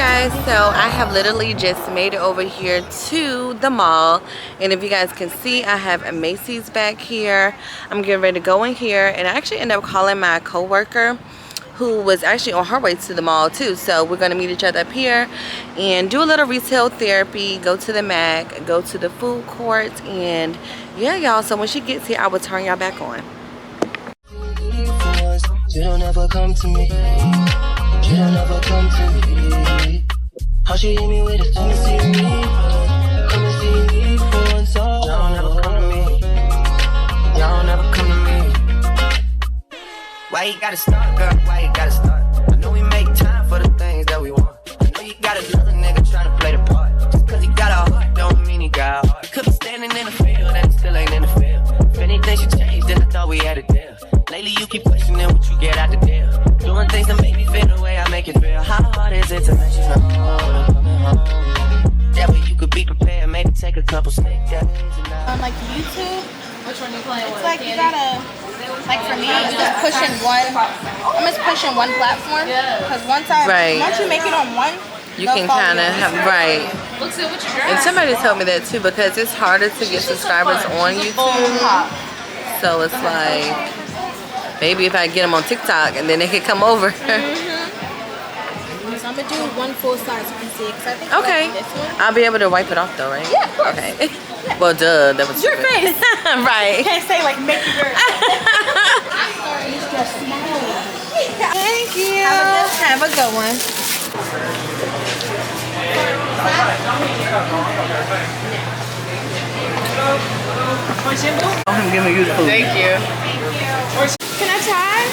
guys, so I have literally just made it over here to the mall, and if you guys can see, I have a Macy's back here. I'm getting ready to go in here, and I actually ended up calling my co-worker who was actually on her way to the mall too. So we're gonna meet each other up here and do a little retail therapy, go to the Mac, go to the food court, and yeah, y'all, so when she gets here, I will turn y'all back on. You don't ever come to me. You don't ever come to me. How she hit me with it? Come and see me. Come and see me for once. Y'all don't ever come to me. Y'all don't ever come to me. Why you gotta start, girl? Why you gotta start? I know we make time for the things that we want. I know you got another nigga trying to play the part. Just cause he got a heart, don't mean he got a heart. Could be standing in the field and still ain't in the field. If anything should change, then I thought we had a deal. Lately you keep questioning what you get out the deal. Doing things that make me feel the way I make it feel. How hard is it to let you know when I'm coming home? That way you could be prepared, maybe take a couple snake days. On like YouTube, Which one you playing with? it's like you gotta, like for me, I'm just pushing one platform. Because once you make it on one, you can kind of have, right. Looks good with your girl. And somebody told me that too, because it's harder to get subscribers on YouTube. So it's like, maybe if I get them on TikTok and then they could come over. So I'm gonna do one full size so you can see. Cause I think Okay. like this one. I'll be able to wipe it off though, right? Yeah, of course. Okay. Well, duh, that was Your stupid. face. Right. You can't say like make it yours. Thank you. Have a good one. I'm giving you the food. Thank you. Can I try?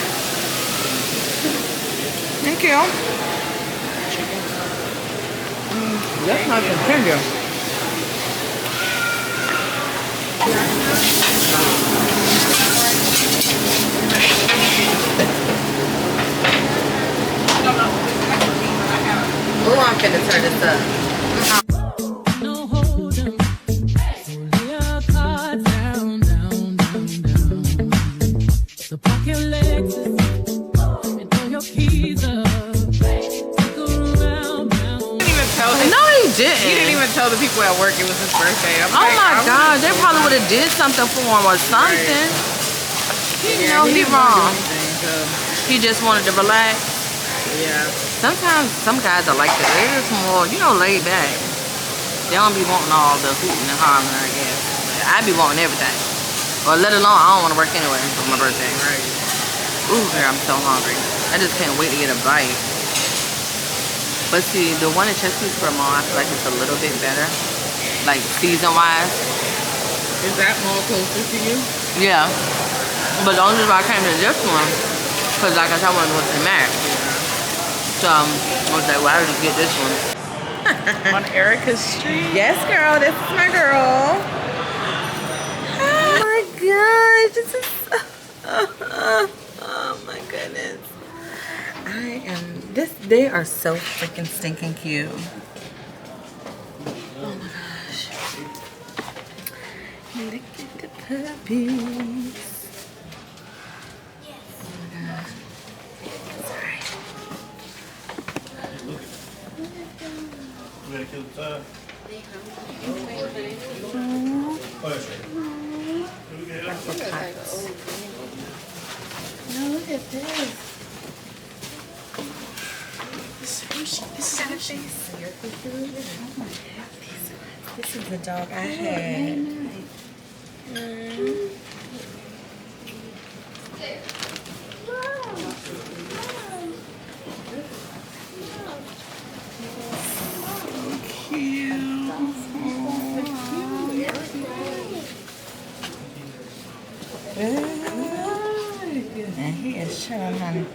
Thank you. That's not the tender. Oh, I'm finna turn this up. He didn't even tell the people at work it was his birthday. Oh my God, they probably would have did something for him or something. He know he wrong. He just wanted to relax. Yeah. Sometimes some guys are like that. They're just more, laid back. They don't be wanting all the hooting and hollering, I guess. I be wanting everything. Or let alone, I don't want to work anyway for my birthday. Right. Ooh, girl, I'm so hungry. I just can't wait to get a bite. But see, the one in Chesapeake Mall, I feel like it's a little bit better. Like, season-wise. Is that mall closer to you? Yeah. But the only reason why I came to this one, because like I said, I wanted to go to the Mac. So, I was like, well, I'll just get this one. On Erica Street? Yes, girl. This is my girl. Oh, my gosh. This is... oh, my goodness. They are so freaking stinking cute. Oh my gosh. Look at the puppies. Oh my gosh. Sorry. No, look at this. This is the dog I had. And he is chilling, honey.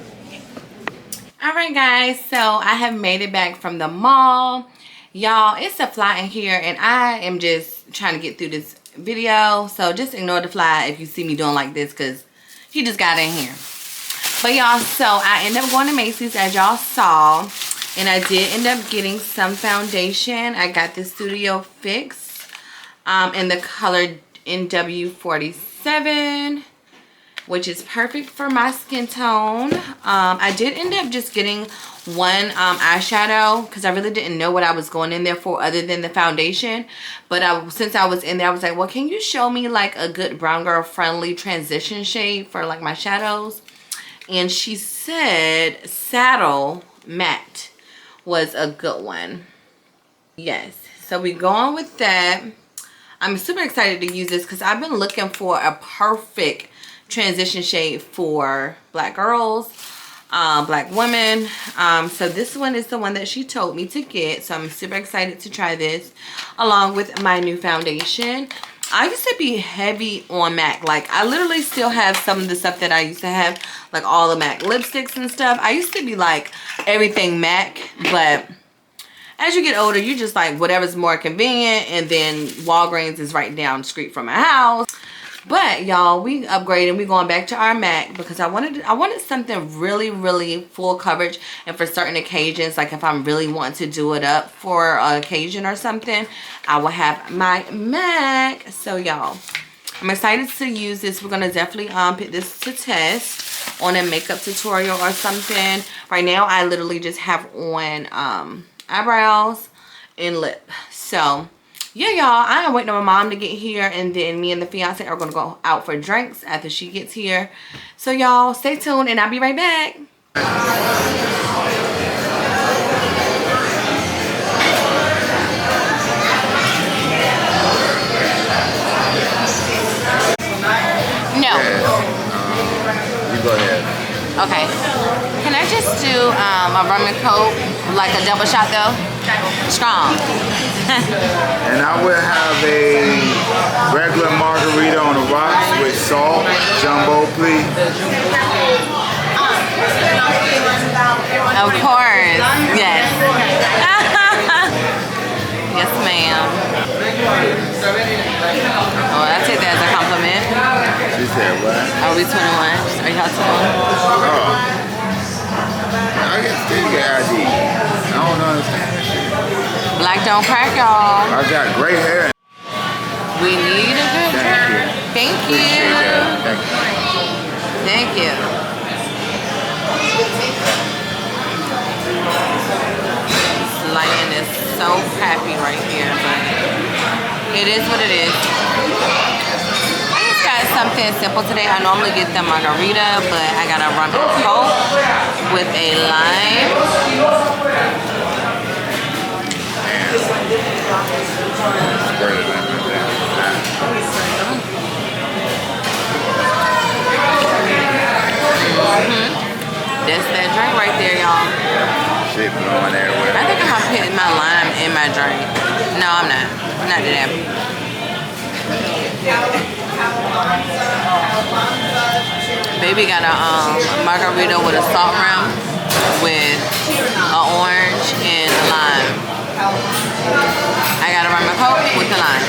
Alright guys, so I have made it back from the mall. Y'all, it's a fly in here and I am just trying to get through this video. So just ignore the fly if you see me doing like this because he just got in here. But y'all, so I ended up going to Macy's as y'all saw. And I did end up getting some foundation. I got this Studio Fix in the color NW47. which is perfect for my skin tone. I did end up just getting one eyeshadow because I really didn't know what I was going in there for other than the foundation. But since I was in there, I was like, well, can you show me like a good brown girl friendly transition shade for like my shadows? And she said Saddle Matte was a good one. Yes, so we going with that. I'm super excited to use this because I've been looking for a perfect transition shade for black girls, black women. So this one is the one that she told me to get. So I'm super excited to try this along with my new foundation. I used to be heavy on MAC. Like, I literally still have some of the stuff that I used to have, like all the MAC lipsticks and stuff. I used to be like everything MAC, but as you get older, you just like whatever's more convenient, and then Walgreens is right down the street from my house. But y'all, we upgraded. We going back to our MAC because I wanted something really, really full coverage, and for certain occasions, like if I'm really wanting to do it up for an occasion or something, I will have my MAC. So y'all, I'm excited to use this. We're gonna definitely put this to test on a makeup tutorial or something. Right now, I literally just have on eyebrows and lip. So yeah, y'all, I am waiting on my mom to get here, and then me and the fiance are gonna go out for drinks after she gets here. So y'all, stay tuned and I'll be right back. No. You go ahead. Okay. Can I just do a rum and coke, like a double shot though? Strong. And I will have a regular margarita on the rocks with salt, jumbo, please. Of course. Yes. Yes, ma'am. Oh, I take that as a compliment. She said what? Are we 21? Are y'all 21? Oh. I can still get ID. I don't understand that shit. Black don't crack, y'all. I got gray hair. We need a good drink. Thank you. Appreciate that. Thank you. Thank you. This lighting is so happy right here, but it is what it is. I just got something simple today. I normally get the margarita, but I got a rum and coke with a lime. That's that drink right there, y'all. Shit blowing everywhere. I think I'm putting my lime in my drink. No, I'm not. I'm not doing that. Baby got a margarita with a salt rim with an orange and a lime. I got a rum and coke with the lime.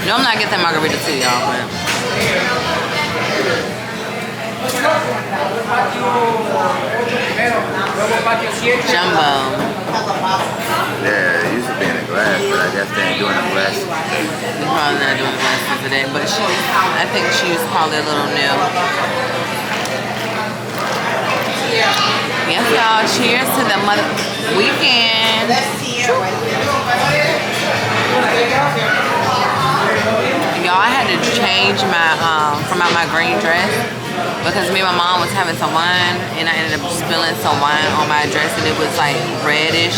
No, I'm not getting that margarita too, y'all, but jumbo. Yeah, it used to be in a glass, but I guess they ain't doing the glass. We're probably not doing glasses today, but I think she was probably a little new. Yes, y'all. Cheers to the weekend. Y'all, I had to change my from out my green dress because me and my mom was having some wine, and I ended up spilling some wine on my dress, and it was like reddish.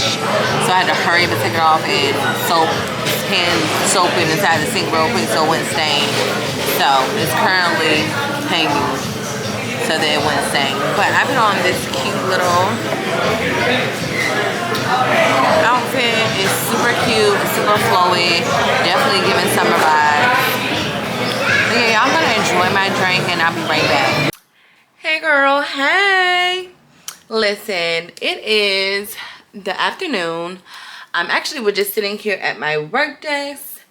So I had to hurry up and take it off and soap it inside the sink real quick so it wouldn't stain. So it's currently hanging so that it wouldn't stain. But I put on this cute little outfit. It's super cute, super flowy, definitely giving summer vibes. But yeah, I'm gonna enjoy my drink and I'll be right back. Hey girl, hey. Listen, it is the afternoon. We're just sitting here at my work desk.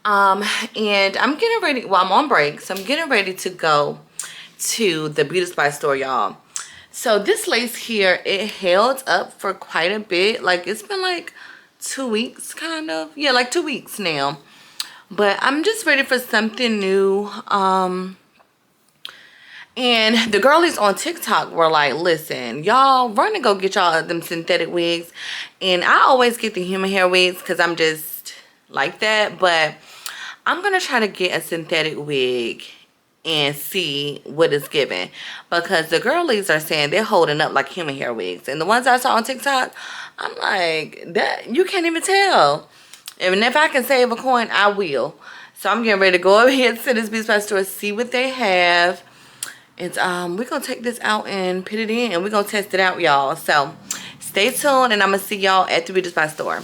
And I'm getting ready, well, I'm on break, so I'm getting ready to go to the beauty supply store, y'all. So this lace here, it held up for quite a bit. Like, it's been like 2 weeks, kind of. Yeah, like 2 weeks now. But I'm just ready for something new. And the girlies on TikTok were like, listen, y'all run and go get y'all them synthetic wigs. And I always get the human hair wigs because I'm just like that. But I'm going to try to get a synthetic wig and see what it's giving. Because the girlies are saying they're holding up like human hair wigs. And the ones I saw on TikTok, I'm like, that you can't even tell. And if I can save a coin, I will. So I'm getting ready to go ahead to this beauty supply store, see what they have. It's we're gonna take this out and put it in, and we're gonna test it out, y'all. So stay tuned, and I'm gonna see y'all at the beauty supply store.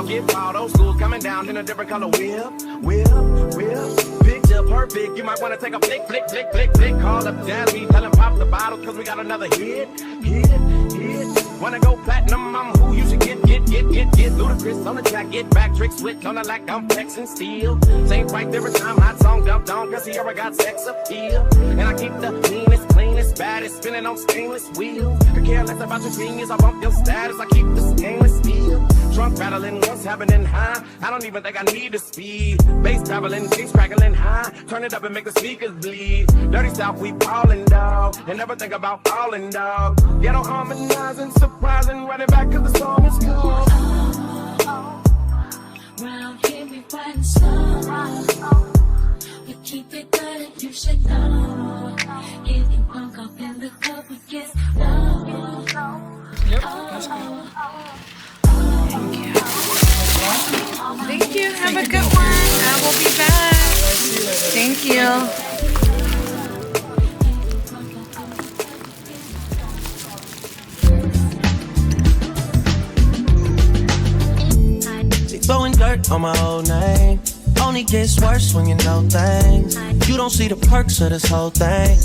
Get wild, old school, coming down in a different color whip. Picture perfect, you might want to take a flick. Call up Daddy, tell him pop the bottle, cause we got another hit. Wanna go platinum, I'm who you should get. Ludacris on the track, get back, trick switch on the like I'm flexing steel. Same right every time, hot song dumped on, cause he ever got sex appeal. And I keep the meanest, cleanest, baddest, spinning on stainless wheels. Could care less about your genius, I bump your status, I keep the stainless steel. Trunk rattling, what's happening high? I don't even think I need the speed. Bass traveling, things crackling high. Turn it up and make the speakers bleed. Dirty South, we ballin', dog. And never think about falling, dog. Ghetto harmonizing, surprising, running back cause the song is cool. Round here we fighting slow. We keep it good and you should know. Getting drunk up in the club, we get low. Yep, that's good. Thank you. Have a good one. I will be back. Thank you. Throwing dirt on my old name. Only gets worse when you know things. You don't see the perks of this whole thing,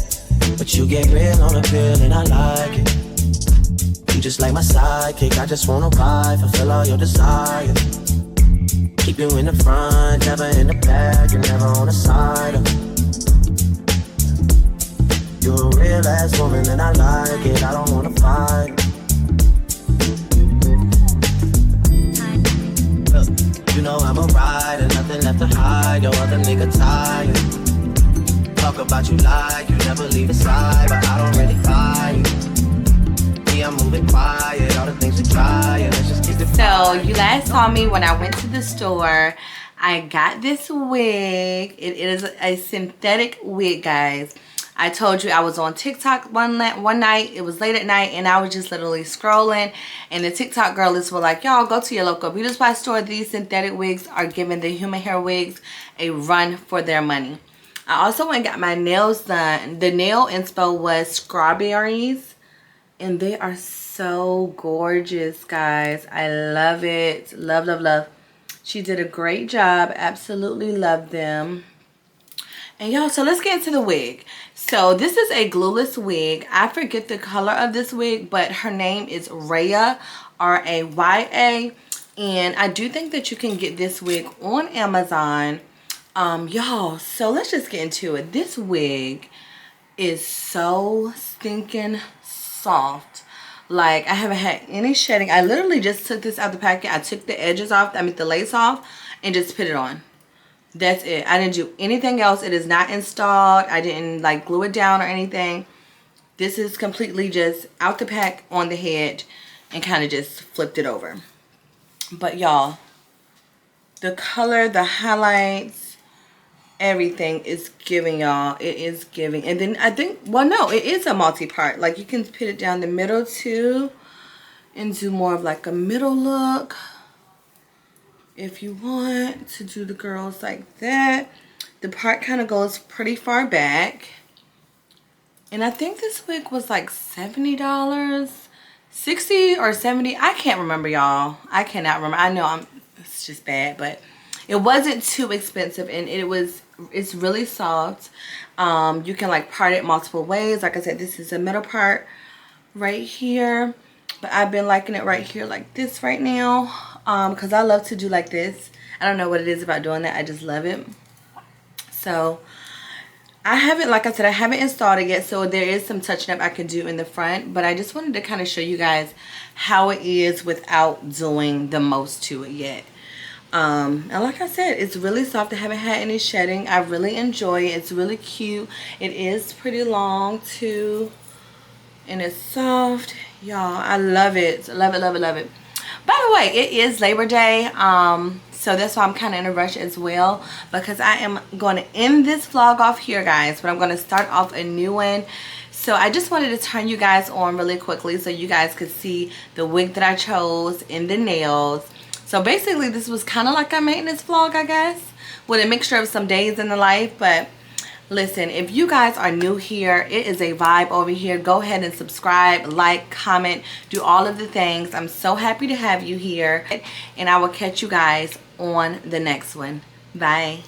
but you get real on the pill and I like it. You just like my sidekick, I just wanna ride, fulfill all your desires. Keep you in the front, never in the back, and never on the side. You're a real ass woman and I like it, I don't wanna fight. You know I'm a rider, nothing left to hide, your other nigga tired. Talk about you like you never leave his side, but I don't really fight. Me, I'm moving quiet, all the things we try, let's just keep it. So you last saw me when I went to the store. I got this wig. It is a synthetic wig, guys. I told you I was on TikTok one night. It was late at night and I was just literally scrolling, and the TikTok girlies were like, y'all go to your local beauty supply store. These synthetic wigs are giving the human hair wigs a run for their money. I also went and got my nails done. The nail inspo was strawberries, and they are so gorgeous, guys. I love it. Love, love, love. She did a great job. Absolutely love them. And y'all, so let's get into the wig. So this is a glueless wig. I forget the color of this wig, but her name is Raya, R-A-Y-A. And I do think that you can get this wig on Amazon. Y'all, so let's just get into it. This wig is so stinking soft. Like, I haven't had any shedding. I literally just took this out the packet. I took the edges off, the lace off, and just put it on. That's it. I didn't do anything else. It is not installed. I didn't like glue it down or anything. This is completely just out the pack on the head and kind of just flipped it over. But y'all, the color, the highlights, everything is giving, y'all. It is giving. And then I think, well, no, it is a multi-part. Like, you can put it down the middle too and do more of like a middle look if you want to do the girls like that. The part kind of goes pretty far back. And I think this wig was like $70, 60 or 70. I can't remember, y'all. I cannot remember. I know it's just bad, but it wasn't too expensive, and it's really soft. You can like part it multiple ways. Like I said, this is the middle part right here, but I've been liking it right here like this right now, because I love to do like this. I don't know what it is about doing that. I just love it. So I haven't, like I said, I haven't installed it yet, so there is some touching up I can do in the front, but I just wanted to kind of show you guys how it is without doing the most to it yet. And like I said, it's really soft. I haven't had any shedding. I really enjoy it. It's really cute. It is pretty long too, and it's soft, y'all. I love it. Love it, love it, love it. By the way, it is Labor Day, so that's why I'm kind of in a rush as well, because I am going to end this vlog off here, guys, but I'm going to start off a new one. So I just wanted to turn you guys on really quickly so you guys could see the wig that I chose and the nails. So basically, this was kind of like a maintenance vlog, I guess, with a mixture of some days in the life. But listen, if you guys are new here, it is a vibe over here. Go ahead and subscribe, like, comment, do all of the things. I'm so happy to have you here. And I will catch you guys on the next one. Bye.